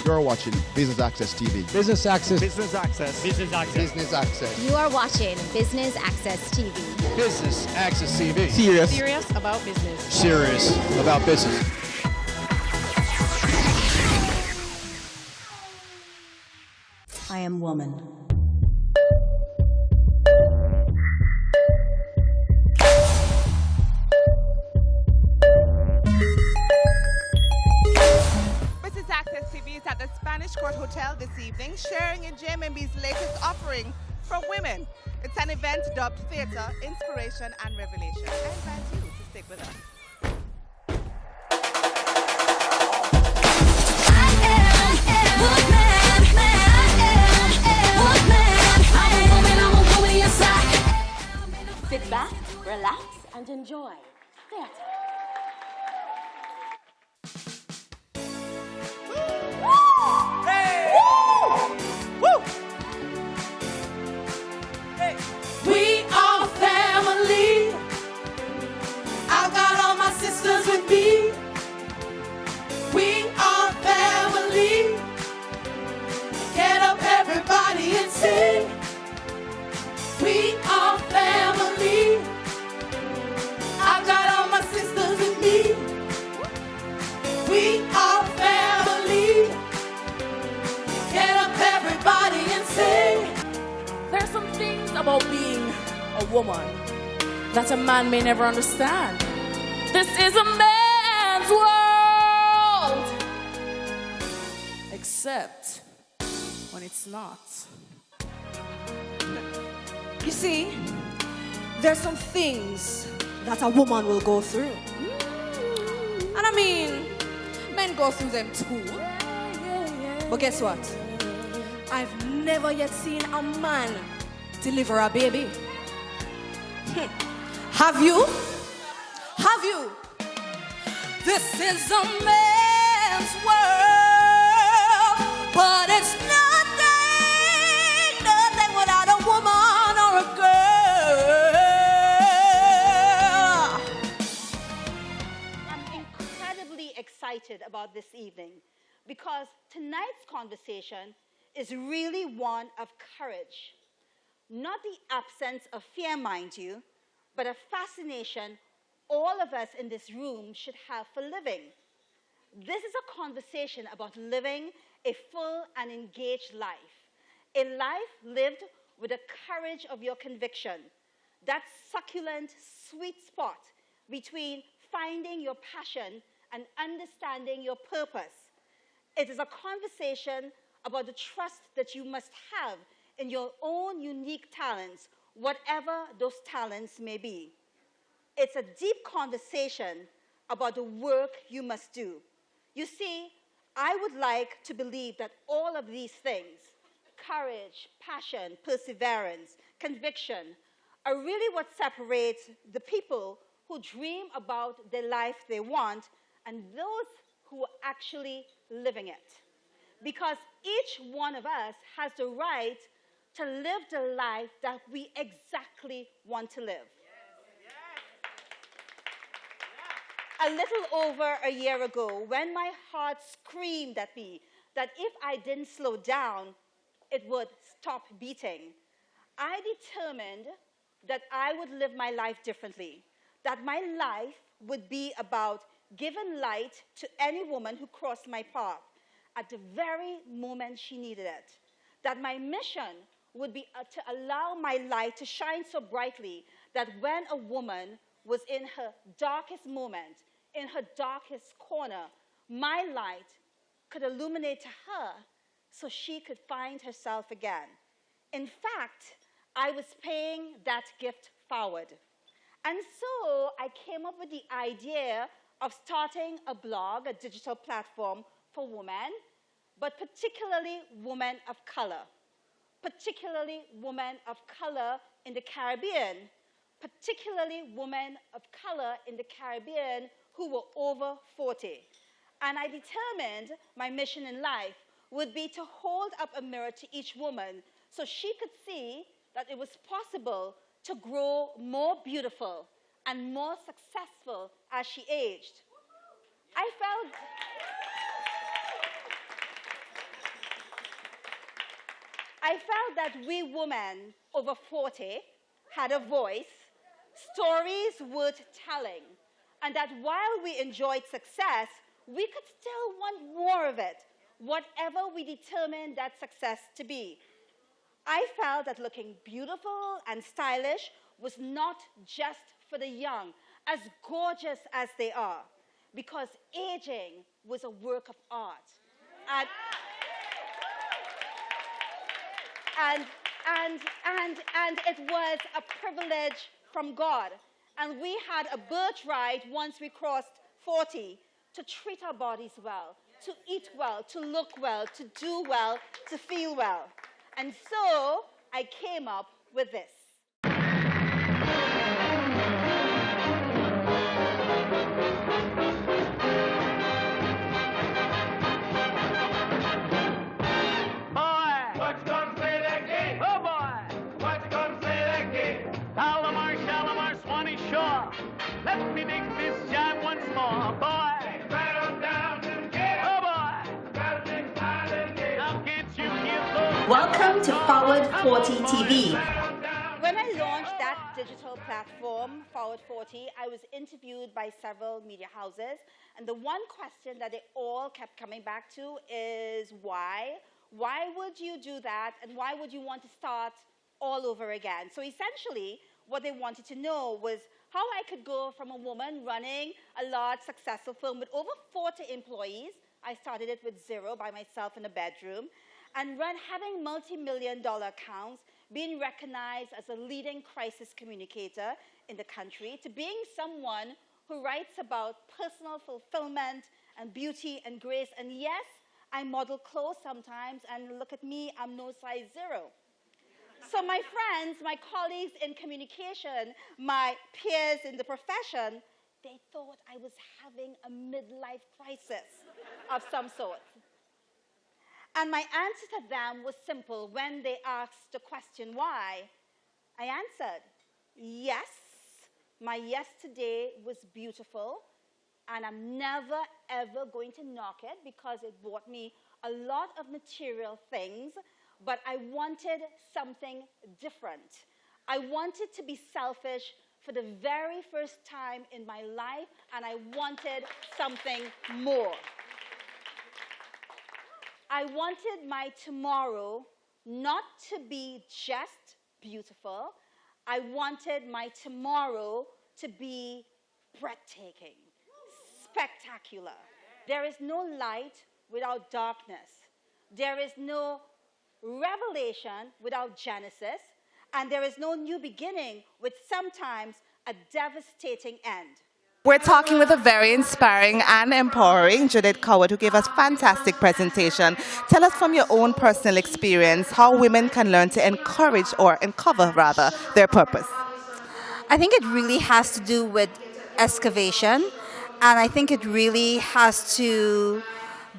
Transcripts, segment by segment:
You're watching Business Access TV. Business Access. Business Access. Business Access. Business Access. You are watching Business Access TV. Business Access TV. Serious about business. Serious about business. I am woman. Business Access TV is at the Spanish Court Hotel this evening, sharing in JMMB's latest offering for women. It's an event dubbed Theatre, Inspiration and Revelation. I invite you to stick with us. Sit back, relax, and enjoy theater. We are family. I've got all my sisters with me. We are family. Get up, everybody, and sing. We are family. I've got all my sisters with me. We are family. Get up, everybody, and sing. There's some things about being a woman that a man may never understand. This is a man's world, except when it's not. You see, there's some things that a woman will go through. And I mean, men go through them too. But guess what? I've never yet seen a man deliver a baby. Have you? Have you? This is a man's world, but it's nothing without a woman or a girl. I'm incredibly excited about this evening because tonight's conversation is really one of courage. Not the absence of fear, mind you, but a fascination all of us in this room should have for living. This is a conversation about living a full and engaged life. A life lived with the courage of your conviction. That succulent, sweet spot between finding your passion and understanding your purpose. It is a conversation about the trust that you must have in your own unique talents, whatever those talents may be. It's a deep conversation about the work you must do. You see, I would like to believe that all of these things, courage, passion, perseverance, conviction, are really what separates the people who dream about the life they want and those who are actually living it. Because each one of us has the right to live the life that we exactly want to live. A little over a year ago, when my heart screamed at me that if I didn't slow down, it would stop beating, I determined that I would live my life differently, that my life would be about giving light to any woman who crossed my path at the very moment she needed it, that my mission would be to allow my light to shine so brightly that when a woman was in her darkest moment, in her darkest corner, my light could illuminate to her so she could find herself again. In fact, I was paying that gift forward. And so I came up with the idea of starting a blog, a digital platform for women, but particularly women of color, particularly women of color in the Caribbean, particularly women of color in the Caribbean who were over 40. And I determined my mission in life would be to hold up a mirror to each woman so she could see that it was possible to grow more beautiful and more successful as she aged. I I felt that we women over 40 had a voice, stories worth telling, and that while we enjoyed success, we could still want more of it, whatever we determined that success to be. I felt that looking beautiful and stylish was not just for the young, as gorgeous as they are, because aging was a work of art. And it was a privilege from God. And we had a birthright once we crossed 40 to treat our bodies well, to eat well, to look well, to do well, to feel well. And so I came up with this. Let me make this jive once more, boy. Welcome to Forward 40 TV. When I launched that digital platform, Forward 40, I was interviewed by several media houses, and the one question that they all kept coming back to is why? Why would you do that, and why would you want to start all over again? So essentially, what they wanted to know was how I could go from a woman running a large, successful firm with over 40 employees. I started it with 0 by myself in a bedroom, and having multi-million-dollar accounts, being recognized as a leading crisis communicator in the country, to being someone who writes about personal fulfillment and beauty and grace. And yes, I model clothes sometimes, and look at me, I'm no size 0. So my friends, my colleagues in communication, my peers in the profession, they thought I was having a midlife crisis of some sort. And my answer to them was simple. When they asked the question why, I answered, yes, my yesterday was beautiful, and I'm never, ever going to knock it because it brought me a lot of material things, but I wanted something different. I wanted to be selfish for the very first time in my life, and I wanted something more. I wanted my tomorrow not to be just beautiful. I wanted my tomorrow to be breathtaking, spectacular. There is no light without darkness. There is no revelation without Genesis. And there is no new beginning with sometimes a devastating end. We're talking with a very inspiring and empowering Judith Coward, who gave us a fantastic presentation. Tell us from your own personal experience how women can learn to encourage or uncover, rather, their purpose. I think it really has to do with excavation, and I think it really has to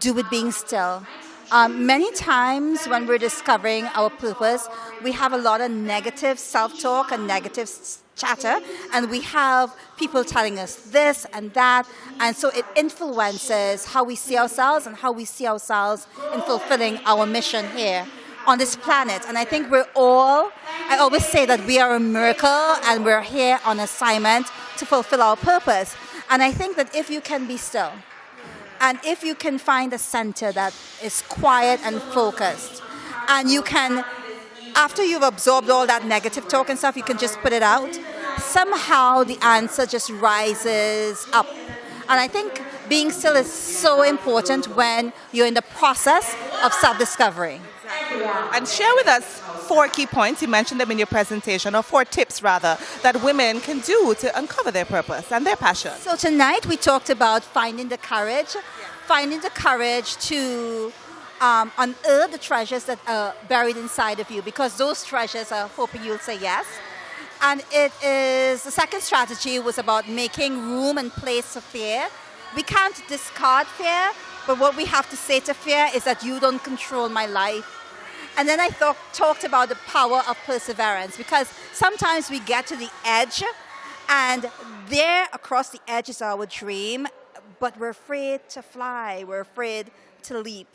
do with being still. Many times when we're discovering our purpose, we have a lot of negative self-talk and negative chatter, and we have people telling us this and that, and so it influences how we see ourselves and how we see ourselves in fulfilling our mission here on this planet. And I think I always say that we are a miracle and we're here on assignment to fulfill our purpose. And I think that if you can be still, and if you can find a center that is quiet and focused, and you can, after you've absorbed all that negative talk and stuff, you can just put it out, somehow the answer just rises up. And I think being still is so important when you're in the process of self-discovery. And share with us 4 key points, you mentioned them in your presentation, or 4 tips rather, that women can do to uncover their purpose and their passion. So tonight we talked about finding the courage to unearth the treasures that are buried inside of you, because those treasures are hoping you'll say yes. And the second strategy was about making room and place for fear. We can't discard fear, but what we have to say to fear is that you don't control my life. And then I talked about the power of perseverance, because sometimes we get to the edge, and there across the edge is our dream, but we're afraid to fly, we're afraid to leap.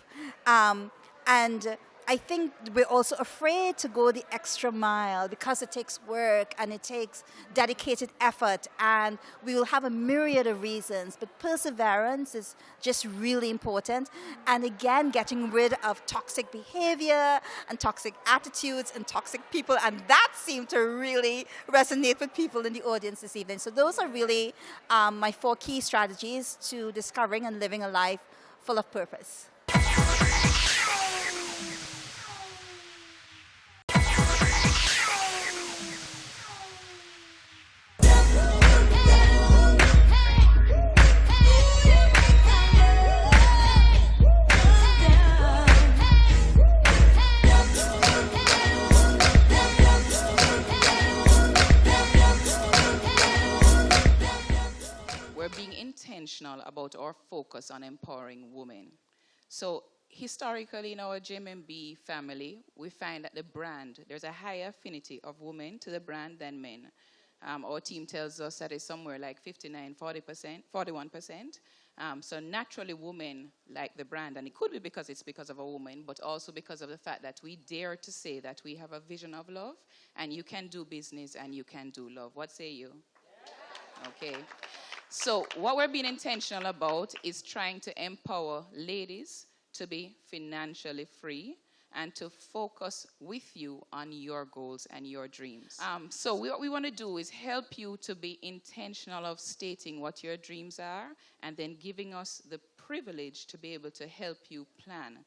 And I think we're also afraid to go the extra mile because it takes work and it takes dedicated effort, and we will have a myriad of reasons. But perseverance is just really important. And again, getting rid of toxic behavior and toxic attitudes and toxic people. And that seemed to really resonate with people in the audience this evening. So those are really my 4 key strategies to discovering and living a life full of purpose. We're being intentional about our focus on empowering women. So historically in our JMMB family, we find that the brand, there's a higher affinity of women to the brand than men. Our team tells us that it's somewhere like 59, 40%, 41%. So naturally women like the brand, and it could be because it's because of a woman, but also because of the fact that we dare to say that we have a vision of love, and you can do business and you can do love. What say you? Okay. So what we're being intentional about is trying to empower ladies to be financially free and to focus with you on your goals and your dreams. So what we want to do is help you to be intentional of stating what your dreams are and then giving us the privilege to be able to help you plan.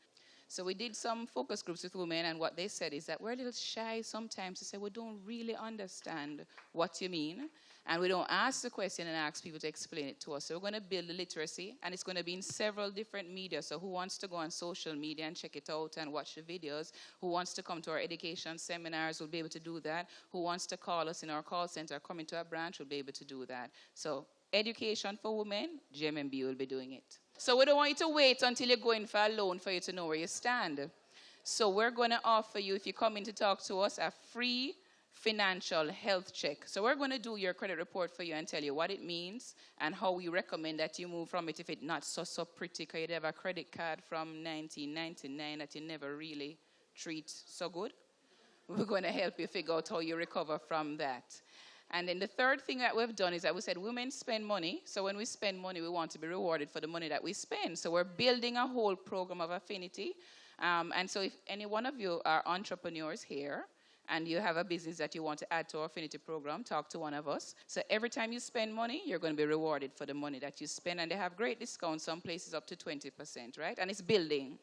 So we did some focus groups with women, and what they said is that we're a little shy sometimes to say we don't really understand what you mean. And we don't ask the question and ask people to explain it to us. So we're going to build the literacy, and it's going to be in several different media. So who wants to go on social media and check it out and watch the videos? Who wants to come to our education seminars will be able to do that. Who wants to call us in our call center, come into our branch will be able to do that. So education for women, JMMB will be doing it. So we don't want you to wait until you're going for a loan for you to know where you stand. So we're going to offer you, if you come in to talk to us, a free financial health check. So we're going to do your credit report for you and tell you what it means and how we recommend that you move from it if it's not so pretty, because you'd have a credit card from 1999 that you never really treat so good. We're going to help you figure out how you recover from that. And then the third thing that we've done is that we said women spend money. So when we spend money, we want to be rewarded for the money that we spend. So we're building a whole program of affinity. And so if any one of you are entrepreneurs here, and you have a business that you want to add to our affinity program, talk to one of us. So every time you spend money, you're going to be rewarded for the money that you spend. And they have great discounts, some places up to 20%, right? And it's building.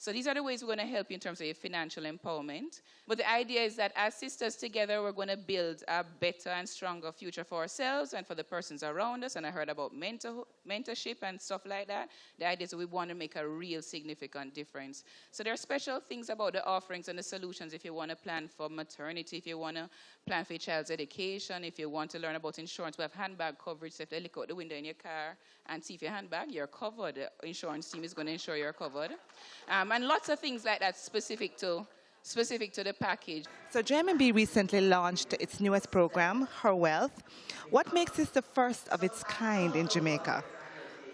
So these are the ways we're going to help you in terms of your financial empowerment. But the idea is that as sisters together, we're going to build a better and stronger future for ourselves and for the persons around us. And I heard about mentorship and stuff like that. The idea is that we want to make a real significant difference. So there are special things about the offerings and the solutions if you want to plan for maternity, if you want to plan for your child's education, if you want to learn about insurance. We have handbag coverage, so if they look out the window in your car and see if your handbag, you're covered. The insurance team is going to ensure you're covered. And lots of things like that specific to the package. So JMMB recently launched its newest program, Her Wealth. What makes this the first of its kind in Jamaica?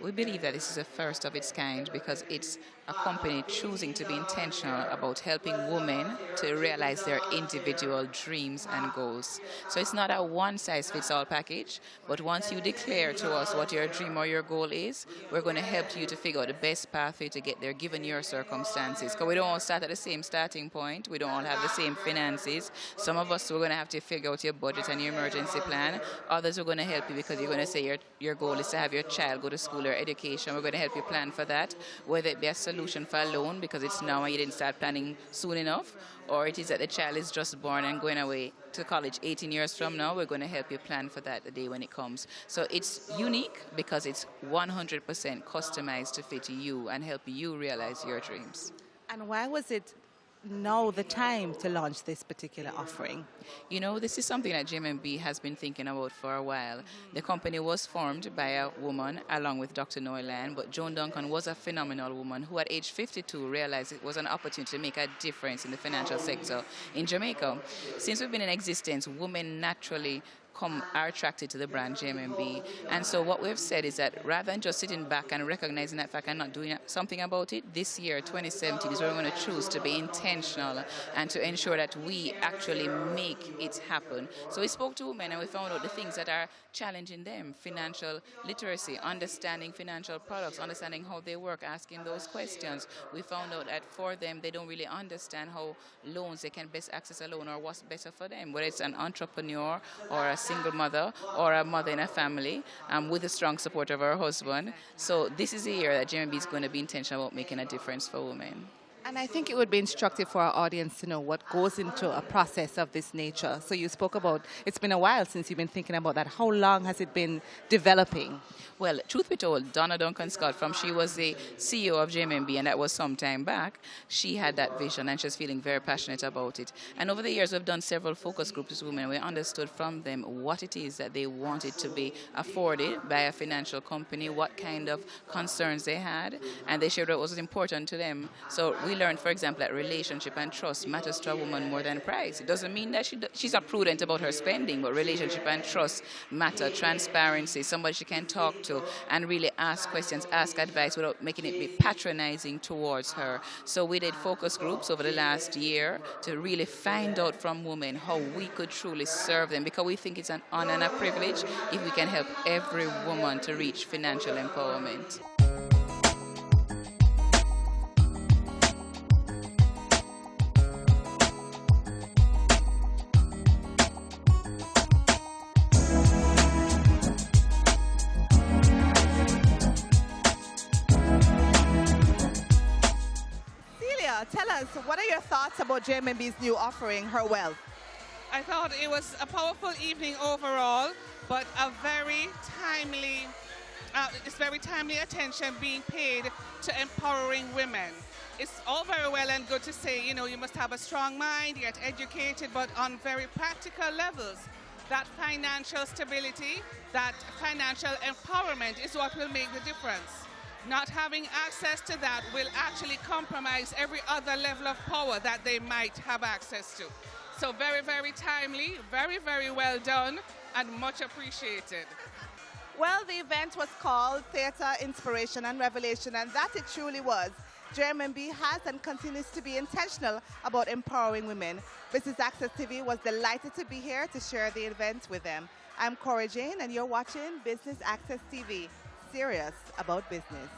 We believe that this is the first of its kind because it's a company choosing to be intentional about helping women to realize their individual dreams and goals. So it's not a one-size-fits-all package, but once you declare to us what your dream or your goal is, we're going to help you to figure out the best pathway to get there given your circumstances. Because we don't all start at the same starting point. We don't all have the same finances. Some of us, we're going to have to figure out your budget and your emergency plan. Others are going to help you because you're going to say your goal is to have your child go to school or education. We're going to help you plan for that, whether it be a solution for a loan because it's now and you didn't start planning soon enough, or it is that the child is just born and going away to college 18 years from now. We're going to help you plan for that the day when it comes. So it's unique because it's 100% customized to fit you and help you realize your dreams. And why was it now the time to launch this particular offering? You know, this is something that JMMB has been thinking about for a while. The company was formed by a woman along with Dr. Noyland, but Joan Duncan was a phenomenal woman who at age 52 realized it was an opportunity to make a difference in the financial sector in Jamaica. Since we've been in existence, women naturally are attracted to the brand JMMB. And so what we've said is that rather than just sitting back and recognizing that fact and not doing something about it, this year, 2017, is where we're going to choose to be intentional and to ensure that we actually make it happen. So we spoke to women and we found out the things that are challenging them: financial literacy, understanding financial products, understanding how they work, asking those questions. We found out that for them, they don't really understand how loans, they can best access a loan or what's better for them, whether it's an entrepreneur or a single mother or a mother in a family with the strong support of her husband. So this is a year that JMMB is going to be intentional about making a difference for women. And I think it would be instructive for our audience to know what goes into a process of this nature. So you spoke about, it's been a while since you've been thinking about that. How long has it been developing? Well, truth be told, Donna Duncan Scott, she was the CEO of JMMB, and that was some time back, she had that vision and she's feeling very passionate about it. And over the years, we've done several focus groups with women. We understood from them what it is that they wanted to be afforded by a financial company, what kind of concerns they had, and they shared what was important to them. So we learned, for example, that relationship and trust matters to a woman more than price. It doesn't mean that she's not prudent about her spending, but relationship and trust matter. Transparency, somebody she can talk to and really ask questions, ask advice without making it be patronizing towards her. So we did focus groups over the last year to really find out from women how we could truly serve them, because we think it's an honor and a privilege if we can help every woman to reach financial empowerment. Tell us, what are your thoughts about JMMB's new offering, Her Wealth? I thought it was a powerful evening overall, but a very timely attention being paid to empowering women. It's all very well and good to say, you know, you must have a strong mind, get educated, but on very practical levels, that financial stability, that financial empowerment is what will make the difference. Not having access to that will actually compromise every other level of power that they might have access to. So very, very timely, very, very well done, and much appreciated. Well, the event was called Theatre, Inspiration and Revelation, and that it truly was. JMMB has and continues to be intentional about empowering women. Business Access TV was delighted to be here to share the event with them. I'm Cora Jane, and you're watching Business Access TV. Serious about business.